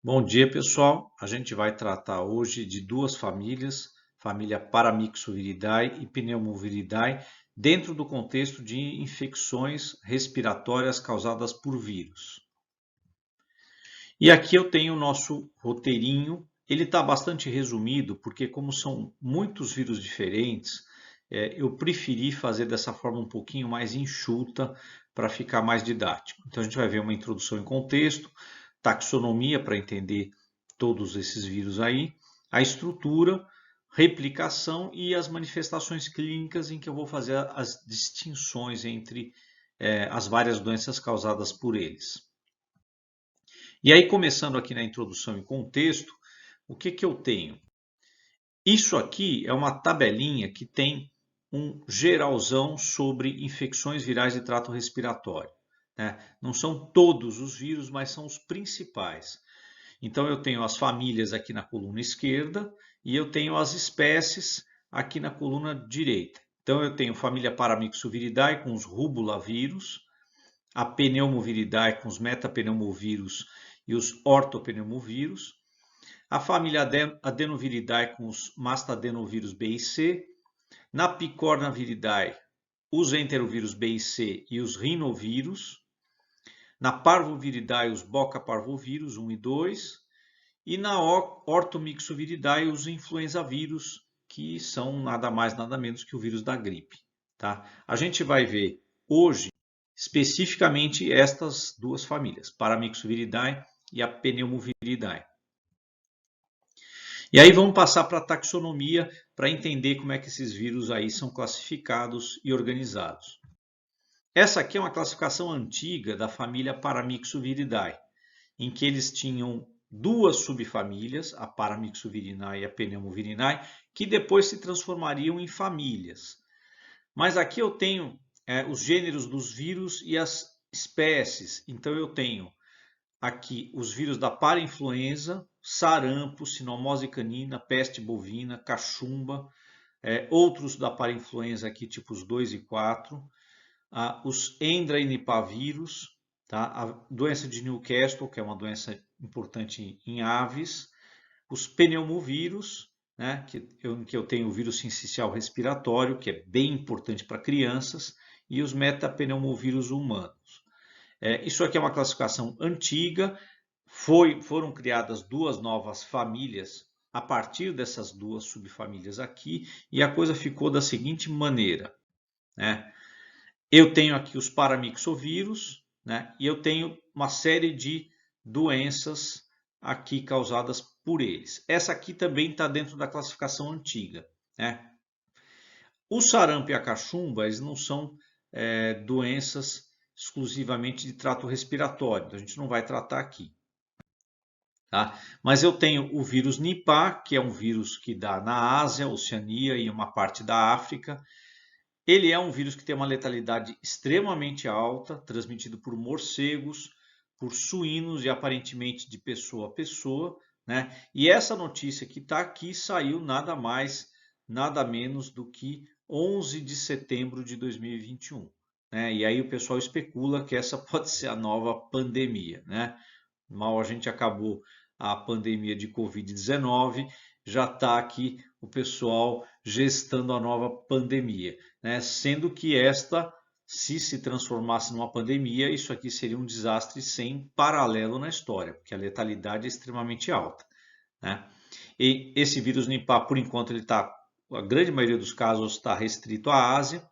Bom dia, pessoal. A gente vai tratar hoje de duas famílias, família Paramyxoviridae e Pneumoviridae, dentro do contexto de infecções respiratórias causadas por vírus. E aqui eu tenho o nosso roteirinho. Ele está bastante resumido, porque como são muitos vírus diferentes, eu preferi fazer dessa forma um pouquinho mais enxuta para ficar mais didático. Então a gente vai ver uma introdução em contexto, taxonomia para entender todos esses vírus aí, a estrutura, replicação e as manifestações clínicas em que eu vou fazer as distinções entre as várias doenças causadas por eles. E aí, começando aqui na introdução e contexto, o que eu tenho? Isso aqui é uma tabelinha que tem um geralzão sobre infecções virais de trato respiratório, né? Não são todos os vírus, mas são os principais. Então, eu tenho as famílias aqui na coluna esquerda e eu tenho as espécies aqui na coluna direita. Então, eu tenho família Paramyxoviridae com os rubulavírus, a Pneumoviridae com os metapneumovírus e os ortopneumovírus, a família Adenoviridae com os mastadenovírus B e C, na Picornaviridae os enterovírus B e C e os rinovírus, na Parvoviridae os bocaparvovírus 1 e 2, e na Orthomyxoviridae os influenzavírus, que são nada mais nada menos que o vírus da gripe. Tá? A gente vai ver hoje especificamente estas duas famílias, Paramyxoviridae e a Pneumoviridae. E aí vamos passar para a taxonomia para entender como é que esses vírus aí são classificados e organizados. Essa aqui é uma classificação antiga da família Paramyxoviridae, em que eles tinham duas subfamílias, a Paramyxoviridae e a Pneumoviridae, que depois se transformariam em famílias. Mas aqui eu tenho os gêneros dos vírus e as espécies. Então eu tenho aqui os vírus da parainfluenza, sarampo, sinomose canina, peste bovina, cachumba, outros da parainfluenza aqui, tipos 2 e 4, os Hendra e Nipah vírus, tá? A doença de Newcastle, que é uma doença importante em aves, os pneumovírus, né? que eu tenho o vírus sincicial respiratório, que é bem importante para crianças, e os metapneumovírus humanos. Isso aqui é uma classificação antiga, foram criadas duas novas famílias a partir dessas duas subfamílias aqui, e a coisa ficou da seguinte maneira, né? Eu tenho aqui os paramyxovírus, né? E eu tenho uma série de doenças aqui causadas por eles. Essa aqui também está dentro da classificação antiga, né? O sarampo e a cachumba, eles não são doenças exclusivamente de trato respiratório, então a gente não vai tratar aqui. Tá? Mas eu tenho o vírus Nipah, que é um vírus que dá na Ásia, Oceania e uma parte da África. Ele é um vírus que tem uma letalidade extremamente alta, transmitido por morcegos, por suínos e aparentemente de pessoa a pessoa, né? E essa notícia que está aqui saiu nada mais, nada menos do que 11 de setembro de 2021. Né? E aí o pessoal especula que essa pode ser a nova pandemia, né? Mal a gente acabou a pandemia de Covid-19, já está aqui o pessoal gestando a nova pandemia, né? Sendo que esta, se transformasse numa pandemia, isso aqui seria um desastre sem paralelo na história, porque a letalidade é extremamente alta, né? E esse vírus Nipah, por enquanto, ele está, a grande maioria dos casos está restrito à Ásia.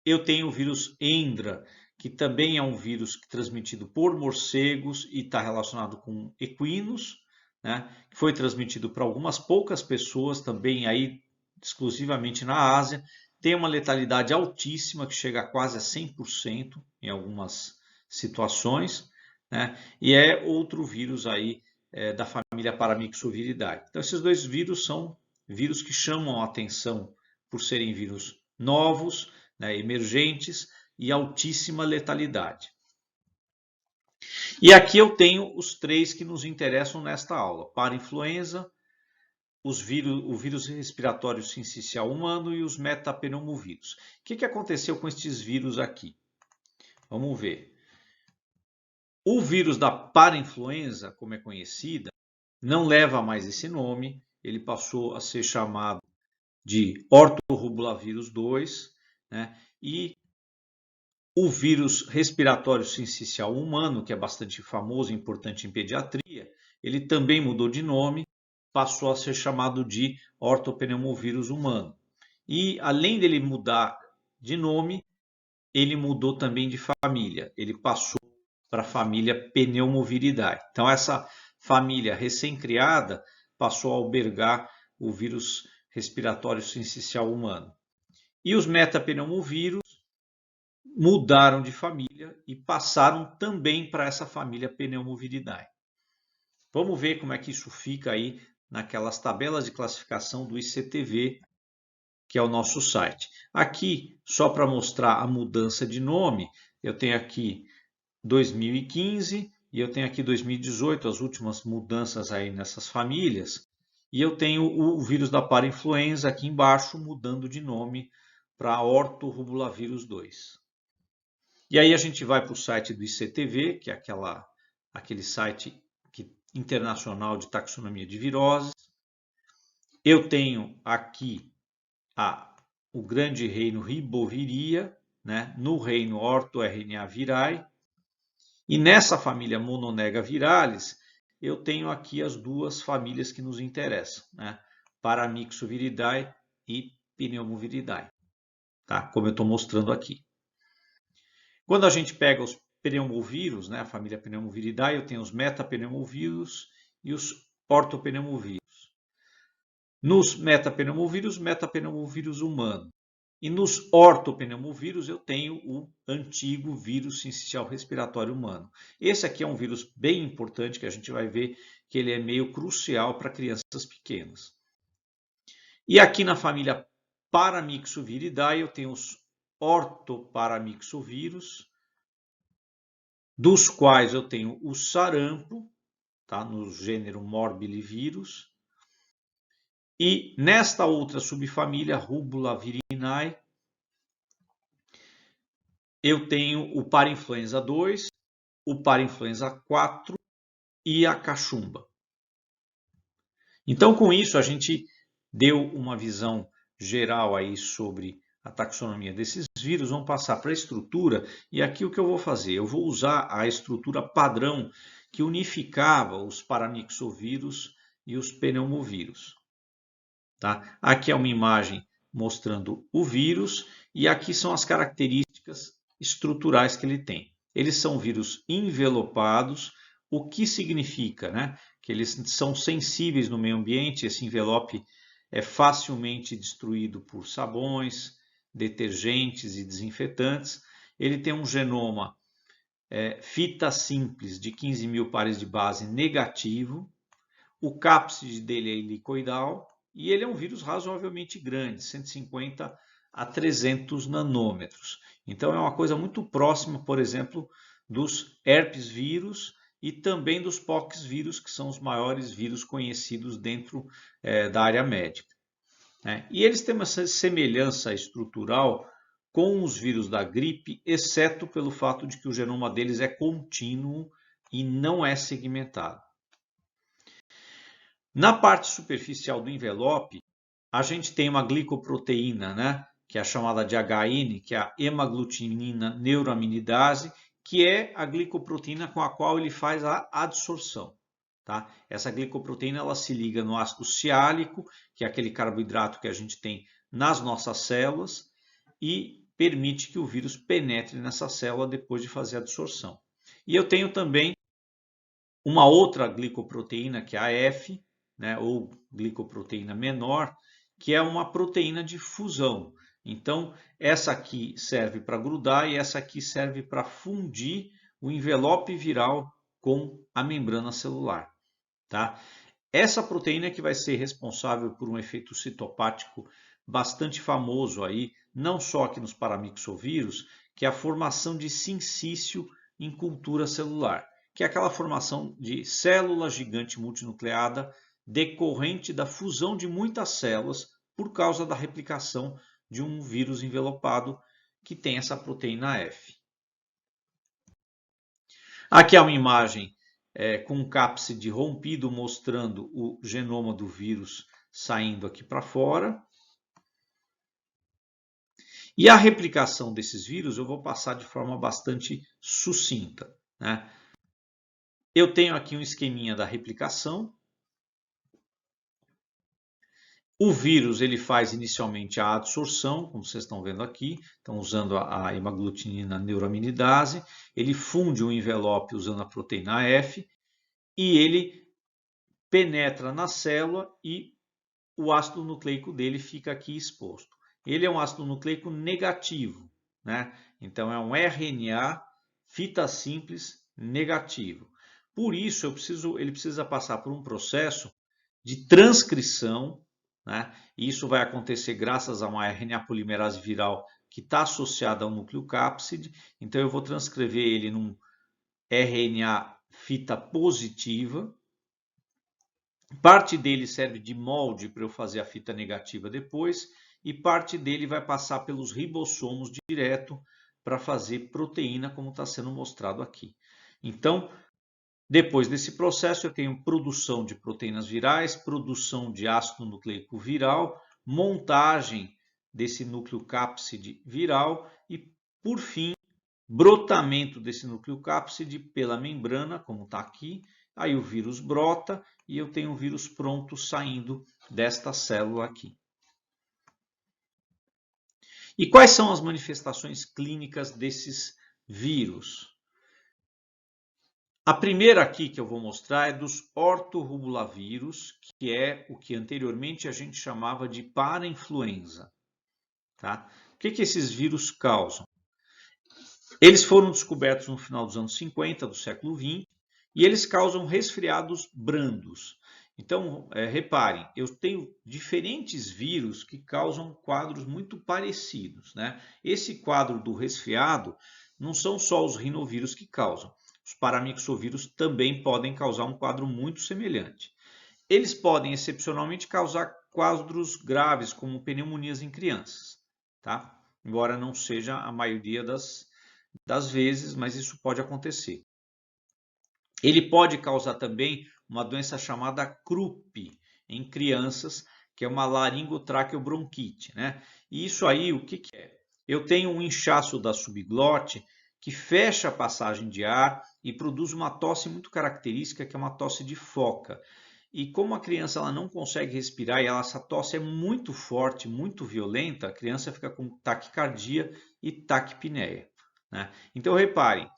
Eu tenho o vírus Hendra, que também é um vírus transmitido por morcegos e está relacionado com equinos, né? Que foi transmitido para algumas poucas pessoas, também aí exclusivamente na Ásia. Tem uma letalidade altíssima, que chega a quase a 100% em algumas situações, né? E é outro vírus aí da família Paramyxoviridae. Então esses dois vírus são vírus que chamam a atenção por serem vírus novos, né, emergentes e altíssima letalidade. E aqui eu tenho os três que nos interessam nesta aula: parainfluenza, o vírus respiratório sincicial humano e os metapneumovírus. O que aconteceu com estes vírus aqui? Vamos ver. O vírus da parainfluenza, como é conhecida, não leva mais esse nome, ele passou a ser chamado de ortorrubulavírus 2, né? E o vírus respiratório sincicial humano, que é bastante famoso e importante em pediatria, ele também mudou de nome, passou a ser chamado de ortopneumovírus humano. E além dele mudar de nome, ele mudou também de família. Ele passou para a família Pneumoviridae. Então essa família recém-criada passou a albergar o vírus respiratório sincicial humano. E os metapneumovírus mudaram de família e passaram também para essa família Pneumoviridae. Vamos ver como é que isso fica aí naquelas tabelas de classificação do ICTV, que é o nosso site. Aqui, só para mostrar a mudança de nome, eu tenho aqui 2015 e eu tenho aqui 2018, as últimas mudanças aí nessas famílias. E eu tenho o vírus da parainfluenza aqui embaixo, mudando de nome para ortorrubulavírus 2. E aí a gente vai para o site do ICTV, que é aquele site internacional de taxonomia de viroses. Eu tenho aqui o grande reino Riboviria, né, no reino OrthoRNA virae. E nessa família Mononega viralis, eu tenho aqui as duas famílias que nos interessam, né? Paramyxoviridae e Pneumoviridae, tá? Como eu estou mostrando aqui. Quando a gente pega os pneumovírus, né, a família Pneumoviridae, eu tenho os metapneumovírus e os ortopneumovírus. Nos metapneumovírus humano. E nos ortopneumovírus eu tenho o antigo vírus sincicial respiratório humano. Esse aqui é um vírus bem importante que a gente vai ver que ele é meio crucial para crianças pequenas. E aqui na família Paramyxoviridae eu tenho os ortoparamyxovírus, dos quais eu tenho o sarampo, tá, no gênero Morbillivirus. E nesta outra subfamília Rubulavirinae, eu tenho o parainfluenza 2, o parainfluenza 4 e a cachumba. Então, com isso, a gente deu uma visão geral aí sobre a taxonomia desses vírus. Vamos passar para a estrutura. E aqui o que eu vou fazer? Eu vou usar a estrutura padrão que unificava os paramyxovírus e os pneumovírus. Tá? Aqui é uma imagem mostrando o vírus e aqui são as características estruturais que ele tem. Eles são vírus envelopados, o que significa, né, que eles são sensíveis no meio ambiente, esse envelope é facilmente destruído por sabões, detergentes e desinfetantes. Ele tem um genoma fita simples de 15 mil pares de base negativo, o cápside dele é helicoidal, e ele é um vírus razoavelmente grande, 150 a 300 nanômetros. Então é uma coisa muito próxima, por exemplo, dos herpes vírus e também dos pox vírus, que são os maiores vírus conhecidos dentro da área médica. E eles têm uma semelhança estrutural com os vírus da gripe, exceto pelo fato de que o genoma deles é contínuo e não é segmentado. Na parte superficial do envelope, a gente tem uma glicoproteína, né, que é a chamada de HN, que é a hemaglutinina neuroaminidase, que é a glicoproteína com a qual ele faz a adsorção. Tá? Essa glicoproteína ela se liga no ácido siálico, que é aquele carboidrato que a gente tem nas nossas células, e permite que o vírus penetre nessa célula depois de fazer a adsorção. E eu tenho também uma outra glicoproteína, que é a F, né, ou glicoproteína menor, que é uma proteína de fusão. Então, essa aqui serve para grudar e essa aqui serve para fundir o envelope viral com a membrana celular. Tá? Essa proteína é que vai ser responsável por um efeito citopático bastante famoso aí, não só aqui nos paramyxovírus, que é a formação de sincício em cultura celular, que é aquela formação de célula gigante multinucleada decorrente da fusão de muitas células por causa da replicação de um vírus envelopado que tem essa proteína F. Aqui é uma imagem com um cápside rompido, mostrando o genoma do vírus saindo aqui para fora. E a replicação desses vírus eu vou passar de forma bastante sucinta, né? Eu tenho aqui um esqueminha da replicação. O vírus ele faz inicialmente a adsorção, como vocês estão vendo aqui, estão usando a hemaglutinina neuraminidase, ele funde o envelope usando a proteína F e ele penetra na célula e o ácido nucleico dele fica aqui exposto. Ele é um ácido nucleico negativo, né? Então é um RNA fita simples negativo. Por isso ele precisa passar por um processo de transcrição, né? E isso vai acontecer graças a uma RNA polimerase viral que está associada ao núcleo cápside. Então eu vou transcrever ele num RNA fita positiva. Parte dele serve de molde para eu fazer a fita negativa depois, e parte dele vai passar pelos ribossomos direto para fazer proteína, como está sendo mostrado aqui. Então, depois desse processo, eu tenho produção de proteínas virais, produção de ácido nucleico viral, montagem desse núcleo cápside viral e, por fim, brotamento desse núcleo cápside pela membrana, como está aqui. Aí o vírus brota e eu tenho o vírus pronto saindo desta célula aqui. E quais são as manifestações clínicas desses vírus? A primeira aqui que eu vou mostrar é dos ortorrubulavírus, que é o que anteriormente a gente chamava de parainfluenza. Tá? O que esses vírus causam? Eles foram descobertos no final dos anos 50 do século 20 e eles causam resfriados brandos. Então, reparem, eu tenho diferentes vírus que causam quadros muito parecidos, né? Esse quadro do resfriado não são só os rinovírus que causam. Os paramyxovírus também podem causar um quadro muito semelhante. Eles podem, excepcionalmente, causar quadros graves, como pneumonias em crianças, tá? Embora não seja a maioria das vezes, mas isso pode acontecer. Ele pode causar também uma doença chamada CRUP em crianças, que é uma laringotraqueobronquite, né? E isso aí, o que é? Eu tenho um inchaço da subglote que fecha a passagem de ar e produz uma tosse muito característica, que é uma tosse de foca. E como a criança ela não consegue respirar e essa tosse é muito forte, muito violenta, a criança fica com taquicardia e taquipneia, né? Então reparem,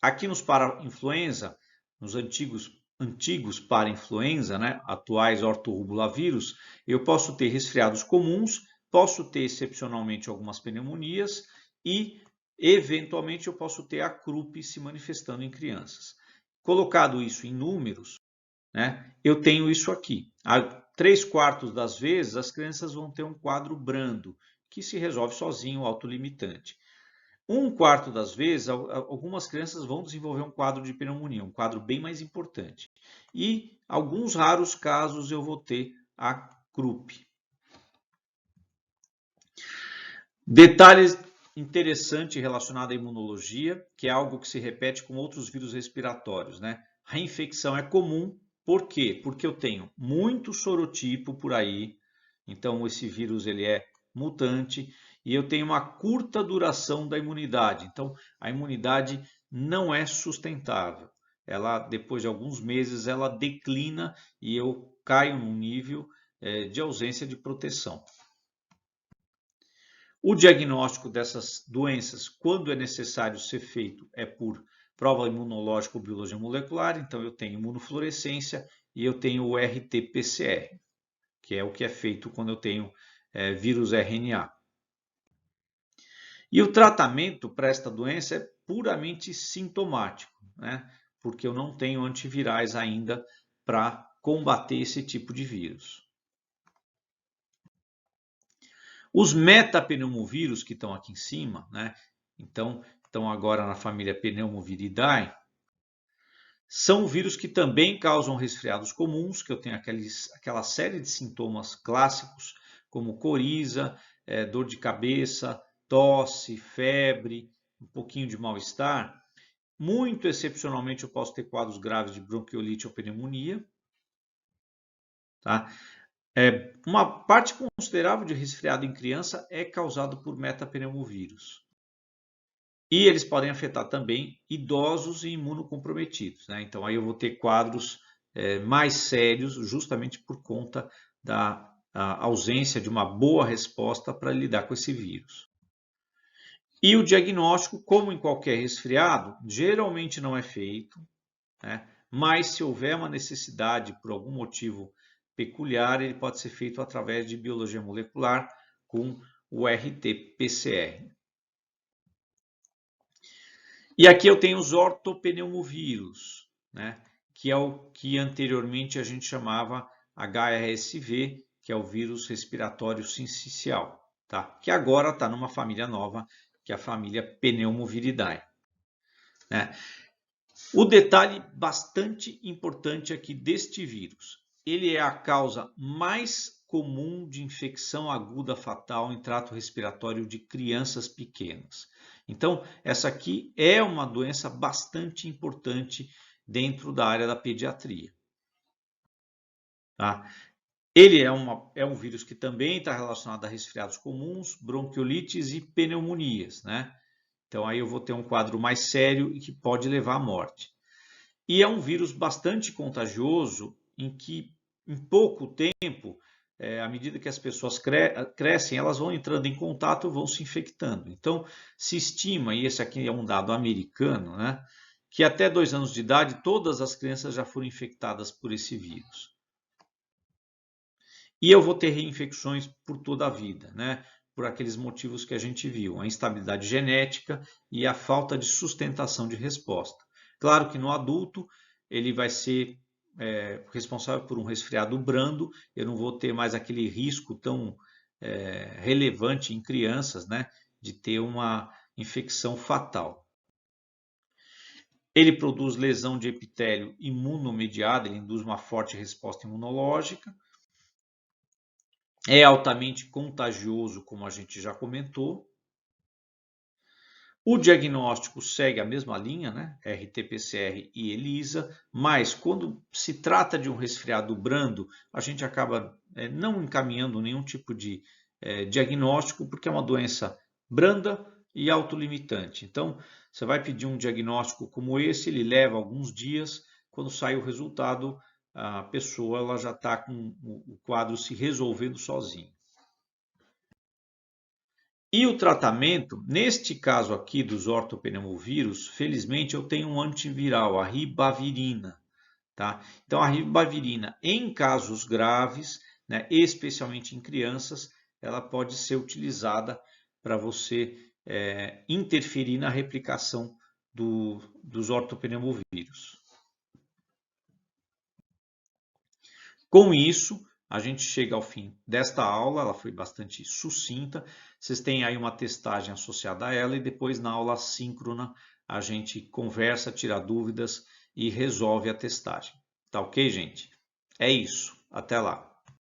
aqui nos parainfluenza, nos antigos parainfluenza, né, atuais ortorrubulavírus, eu posso ter resfriados comuns, posso ter excepcionalmente algumas pneumonias e eventualmente eu posso ter a CRUP se manifestando em crianças. Colocado isso em números, né, eu tenho isso aqui. 3/4 das vezes as crianças vão ter um quadro brando, que se resolve sozinho, autolimitante. 1/4 das vezes, algumas crianças vão desenvolver um quadro de pneumonia, um quadro bem mais importante. E alguns raros casos eu vou ter a CRUP. Detalhes interessantes relacionados à imunologia, que é algo que se repete com outros vírus respiratórios, né? Reinfecção é comum, por quê? Porque eu tenho muito sorotipo por aí, então esse vírus ele é mutante, e eu tenho uma curta duração da imunidade. Então, a imunidade não é sustentável. Ela, depois de alguns meses, ela declina e eu caio num nível de ausência de proteção. O diagnóstico dessas doenças, quando é necessário ser feito, é por prova imunológica ou biologia molecular. Então, eu tenho imunofluorescência e eu tenho o RT-PCR, que é o que é feito quando eu tenho vírus RNA. E o tratamento para esta doença é puramente sintomático, né? Porque eu não tenho antivirais ainda para combater esse tipo de vírus. Os metapneumovírus que estão aqui em cima, né? Então, estão agora na família Pneumoviridae, são vírus que também causam resfriados comuns, que eu tenho aquela série de sintomas clássicos, como coriza, dor de cabeça, tosse, febre, um pouquinho de mal-estar. Muito excepcionalmente, eu posso ter quadros graves de bronquiolite ou pneumonia. Tá? Uma parte considerável de resfriado em criança é causado por metapneumovírus. E eles podem afetar também idosos e imunocomprometidos, né? Então aí eu vou ter quadros mais sérios justamente por conta da ausência de uma boa resposta para lidar com esse vírus. E o diagnóstico, como em qualquer resfriado, geralmente não é feito, né? Mas se houver uma necessidade por algum motivo peculiar, ele pode ser feito através de biologia molecular com o RT-PCR. E aqui eu tenho os ortopneumovírus, né? Que é o que anteriormente a gente chamava HRSV, que é o vírus respiratório sincicial, tá? Que agora está numa família nova, que é a família Pneumoviridae, né? O detalhe bastante importante aqui deste vírus, ele é a causa mais comum de infecção aguda fatal em trato respiratório de crianças pequenas. Então, essa aqui é uma doença bastante importante dentro da área da pediatria. Tá? Ele é um vírus que também está relacionado a resfriados comuns, bronquiolites e pneumonias, né? Então aí eu vou ter um quadro mais sério e que pode levar à morte. E é um vírus bastante contagioso em que em pouco tempo, à medida que as pessoas crescem, elas vão entrando em contato, vão se infectando. Então se estima, e esse aqui é um dado americano, né, que até 2 anos de idade todas as crianças já foram infectadas por esse vírus. E eu vou ter reinfecções por toda a vida, né? Por aqueles motivos que a gente viu, a instabilidade genética e a falta de sustentação de resposta. Claro que no adulto ele vai ser responsável por um resfriado brando, eu não vou ter mais aquele risco tão relevante em crianças, né? De ter uma infecção fatal. Ele produz lesão de epitélio imunomediada, ele induz uma forte resposta imunológica. É altamente contagioso, como a gente já comentou. O diagnóstico segue a mesma linha, né? RT-PCR e ELISA, mas quando se trata de um resfriado brando, a gente acaba não encaminhando nenhum tipo de diagnóstico, porque é uma doença branda e autolimitante. Então, você vai pedir um diagnóstico como esse, ele leva alguns dias, quando sai o resultado, a pessoa ela já está com o quadro se resolvendo sozinho. E o tratamento, neste caso aqui dos ortopneumovírus, felizmente eu tenho um antiviral, a ribavirina. Tá? Então a ribavirina, em casos graves, né, especialmente em crianças, ela pode ser utilizada para você interferir na replicação dos ortopneumovírus. Com isso, a gente chega ao fim desta aula, ela foi bastante sucinta. Vocês têm aí uma testagem associada a ela e depois na aula síncrona a gente conversa, tira dúvidas e resolve a testagem. Tá ok, gente? É isso. Até lá.